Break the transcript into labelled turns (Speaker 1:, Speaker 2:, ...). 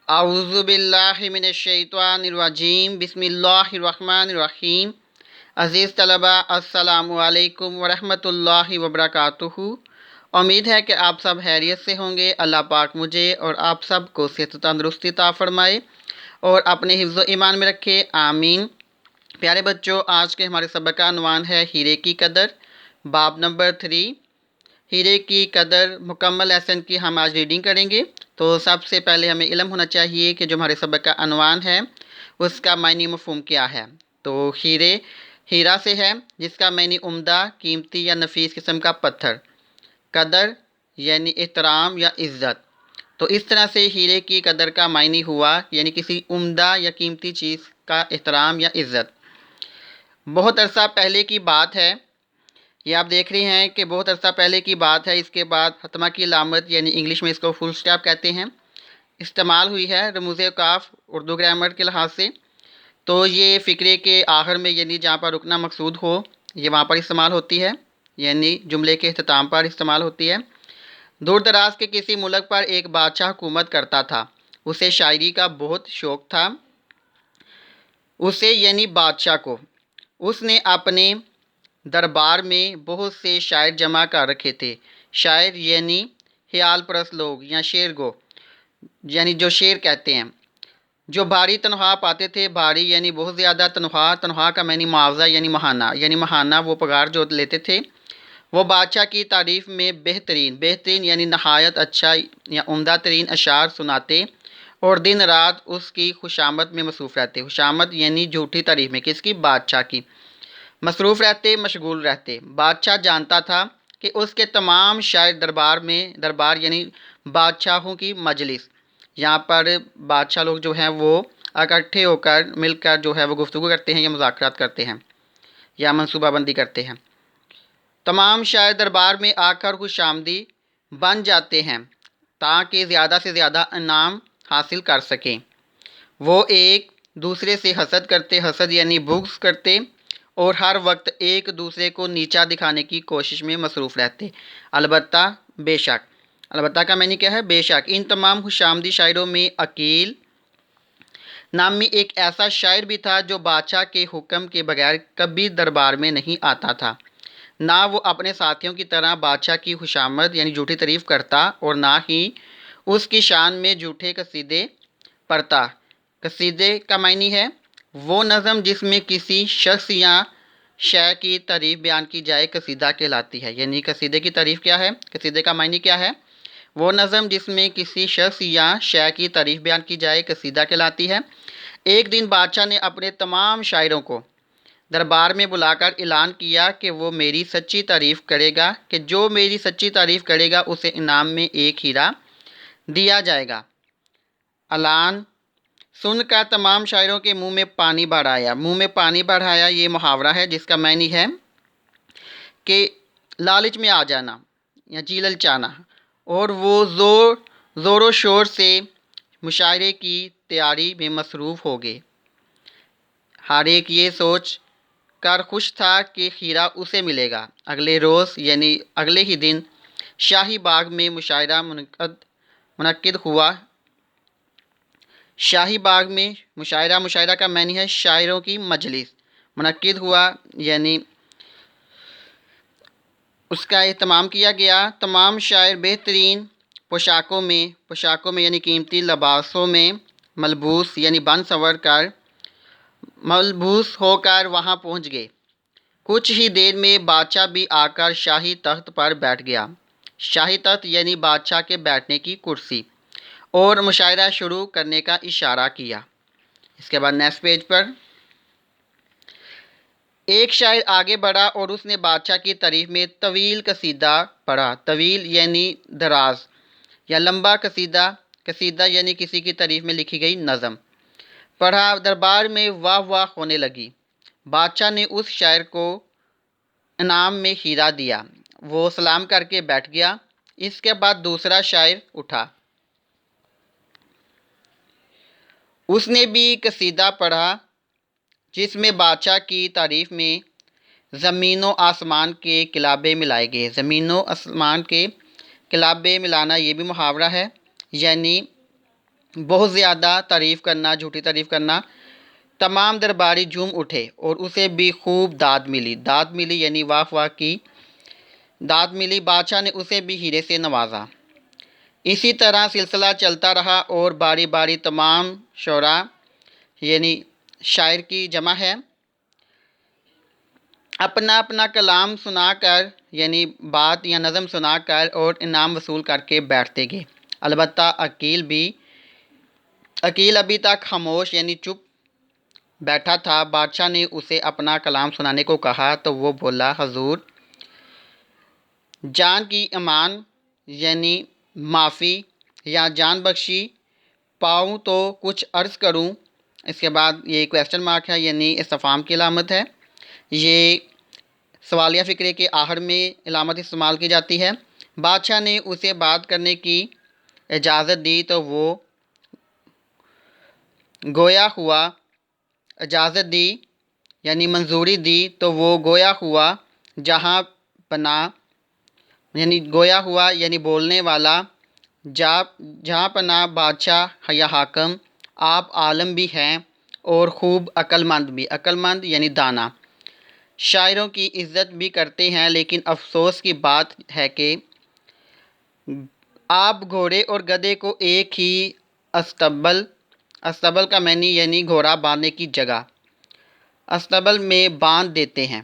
Speaker 1: अऊज़ु बिल्लाहि मिनश शैतानिर रजीम बिस्मिल्लाहिर रहमानिर रहीम। अज़ीज़ तलबा अस्सलामु अलैकुम वरहमतुल्लाहि वबरकातुहू। उम्मीद है कि आप सब खैरियत से होंगे। अल्लाह पाक मुझे और आप सब को सेहत तंदुरुस्ती अता फरमाए और अपने हिफ्ज़ ईमान में रखे, आमीन। प्यारे बच्चों, आज के हमारे सबक का अनवान है हीरे की कदर, बाब नंबर 3। हीरे की कदर मुकम्मल लेसन की हम आज रीडिंग करेंगे। तो सबसे पहले हमें इल्म होना चाहिए कि जो हमारे सबक का अनवान है उसका मायने मफ़हूम क्या है। तो हीरा से है जिसका मायने उम्दा, कीमती या नफीस किस्म का पत्थर। कदर यानी एहतराम या इज़्ज़त। तो इस तरह से हीरे की कदर का मायने हुआ यानी किसी उम्दा या कीमती चीज़ का एहतराम या इज़्ज़त। बहुत अरसा पहले की बात है, ये आप देख रहे हैं कि बहुत अरसा पहले की बात है। इसके बाद हतमा की लामत यानी इंग्लिश में इसको फुल स्टॉप कहते हैं, इस्तेमाल हुई है रमूज़ काफ उर्दू ग्रामर के लिहाज से। तो ये फ़िक्रे के आखिर में यानी जहाँ पर रुकना मकसूद हो ये वहाँ पर इस्तेमाल होती है, यानी जुमले के अख्ताम पर इस्तेमाल होती है। दूर दराज के किसी मुल्क पर एक बादशाह हुकूमत करता था। उसे शायरी का बहुत शौक़ था। उसे यानी बादशाह को उसने अपने दरबार में बहुत से शायर जमा कर रखे थे। शायर यानी ख्याल परस्त लोग या शेर गो यानी जो शेर कहते हैं, जो भारी तनख्वाह पाते थे। भारी यानी बहुत ज़्यादा तनख्वाह, तनख्वाह का मैंने मुआवजा यानी महाना वो पगार जो लेते थे। वो बादशाह की तारीफ़ में बेहतरीन यानी नहायत अच्छा या उम्दा तरीन अशार सुनाते और दिन रात उसकी खुशामद में मसरूफ़ रहते। खुशामद यानी झूठी तारीफ़ में किसकी? बादशाह की। मसरूफ़ रहते, मशगूल रहते। बादशाह जानता था कि उसके तमाम शायर दरबार यानी बादशाहों की मजलिस, यहाँ पर बादशाह लोग जो हैं वो इकट्ठे होकर मिलकर जो है वो गुफ्तगू करते हैं या मुज़ाकरात करते हैं या मनसूबाबंदी करते हैं। तमाम शायर दरबार में आकर खुशामदी बन जाते हैं ताकि ज़्यादा से ज़्यादा इनाम हासिल कर सकें। वो एक दूसरे से हसद करते, हसद यानी बुग़्ज़ करते और हर वक्त एक दूसरे को नीचा दिखाने की कोशिश में मसरूफ़ रहते। अलबत्ता का मैंने क्या है? बेशक। इन तमाम खुशामदी शायरों में अकील नामी एक ऐसा शायर भी था जो बादशाह के हुक्म के बगैर कभी दरबार में नहीं आता था। ना वो अपने साथियों की तरह बादशाह की खुशामद यानी झूठी तारीफ़ करता और ना ही उसकी शान में झूठे कसीदे पढ़ता। कसीदे का मायने है वो नज़म जिसमें किसी शख्स या शय की तारीफ़ बयान की जाए, कसीदा कहलाती है। यानी कसीदे की तारीफ़ क्या है? कसीदे का मायने क्या है? वो नज़म जिसमें किसी शख्स या शय की तारीफ़ बयान की जाए, कसीदा कहलाती है। एक दिन बादशाह ने अपने तमाम शायरों को दरबार में बुलाकर ऐलान किया कि वो मेरी सच्ची तारीफ़ करेगा, कि जो मेरी सच्ची तारीफ़ करेगा उसे इनाम में एक हीरा दिया जाएगा। ऐलान सुनकर तमाम शायरों के मुंह में पानी भर आया। मुंह में पानी भर आया ये मुहावरा है जिसका मायने है कि लालच में आ जाना या जी ललचाना। और वो ज़ोर शोर से मुशायरे की तैयारी में मसरूफ़ हो गए। हर एक ये सोच कर खुश था कि हीरा उसे मिलेगा। अगले रोज़ यानी अगले ही दिन शाही बाग में मुशायरा मुनक्किद हुआ। शाही बाग में मुशायरा का मानी है शायरों की मजलिस। मुनक्किद हुआ यानी उसका एहतमाम किया गया। तमाम शायर बेहतरीन पोशाकों में यानी कीमती लिबासों में मलबूस यानी बन संवर कर मलबूस होकर वहाँ पहुँच गए। कुछ ही देर में बादशाह भी आकर शाही तख्त पर बैठ गया। शाही तख्त यानी बादशाह के बैठने की कुर्सी, और मुशायरा शुरू करने का इशारा किया। इसके बाद नेक्स्ट पेज पर एक शायर आगे बढ़ा और उसने बादशाह की तारीफ़ में तवील कसीदा पढ़ा। तवील यानी दराज या लंबा कसीदा यानी किसी की तारीफ़ में लिखी गई नज़म पढ़ा। दरबार में वाह वाह होने लगी। बादशाह ने उस शायर को इनाम में हीरा दिया। वो सलाम करके बैठ गया। इसके बाद दूसरा शायर उठा, उसने भी कसीदा पढ़ा जिसमें बादशाह की तारीफ़ में ज़मीनों आसमान के किलाबे मिलाए गए। ज़मीनों आसमान के किलाबे मिलाना ये भी मुहावरा है, यानी بہت زیادہ تعریف کرنا، جھوٹی تعریف کرنا۔ تمام درباری جھوم اٹھے اور اسے بھی خوب داد ملی۔ داد ملی یعنی واہ واہ کی داد ملی۔ بادشاہ نے اسے بھی ہیرے سے نوازا۔ اسی طرح سلسلہ چلتا رہا اور باری باری تمام شعراء یعنی شاعر کی جمع ہے، اپنا اپنا کلام سنا کر یعنی بات یا نظم سنا کر اور انعام وصول کر کے بیٹھتے گئے۔ البتہ عقیل ابھی تک خاموش یعنی چپ بیٹھا تھا۔ بادشاہ نے اسے اپنا کلام سنانے کو کہا تو وہ بولا، حضور جان کی امان یعنی معافی یا جان بخشی پاؤں تو کچھ عرض کروں۔ اس کے بعد یہ کویسچن مارک ہے یعنی استفہام کی علامت ہے۔ یہ سوالیہ فقرے کے آخر میں علامت استعمال کی جاتی ہے۔ بادشاہ نے اسے بات کرنے کی اجازت دی تو وہ گویا ہوا اجازت دی یعنی منظوری دی تو وہ گویا ہوا جہاں پناہ یعنی بولنے والا، جہاں پناہ بادشاہ یا حاکم، آپ عالم بھی ہیں اور خوب عقل مند بھی۔ عقل مند یعنی دانا، شاعروں کی عزت بھی کرتے ہیں، لیکن افسوس کی بات ہے کہ آپ گھوڑے اور گدھے کو ایک ہی استبل کا معنی یعنی گھوڑا باندھنے کی جگہ استبل میں باندھ دیتے ہیں۔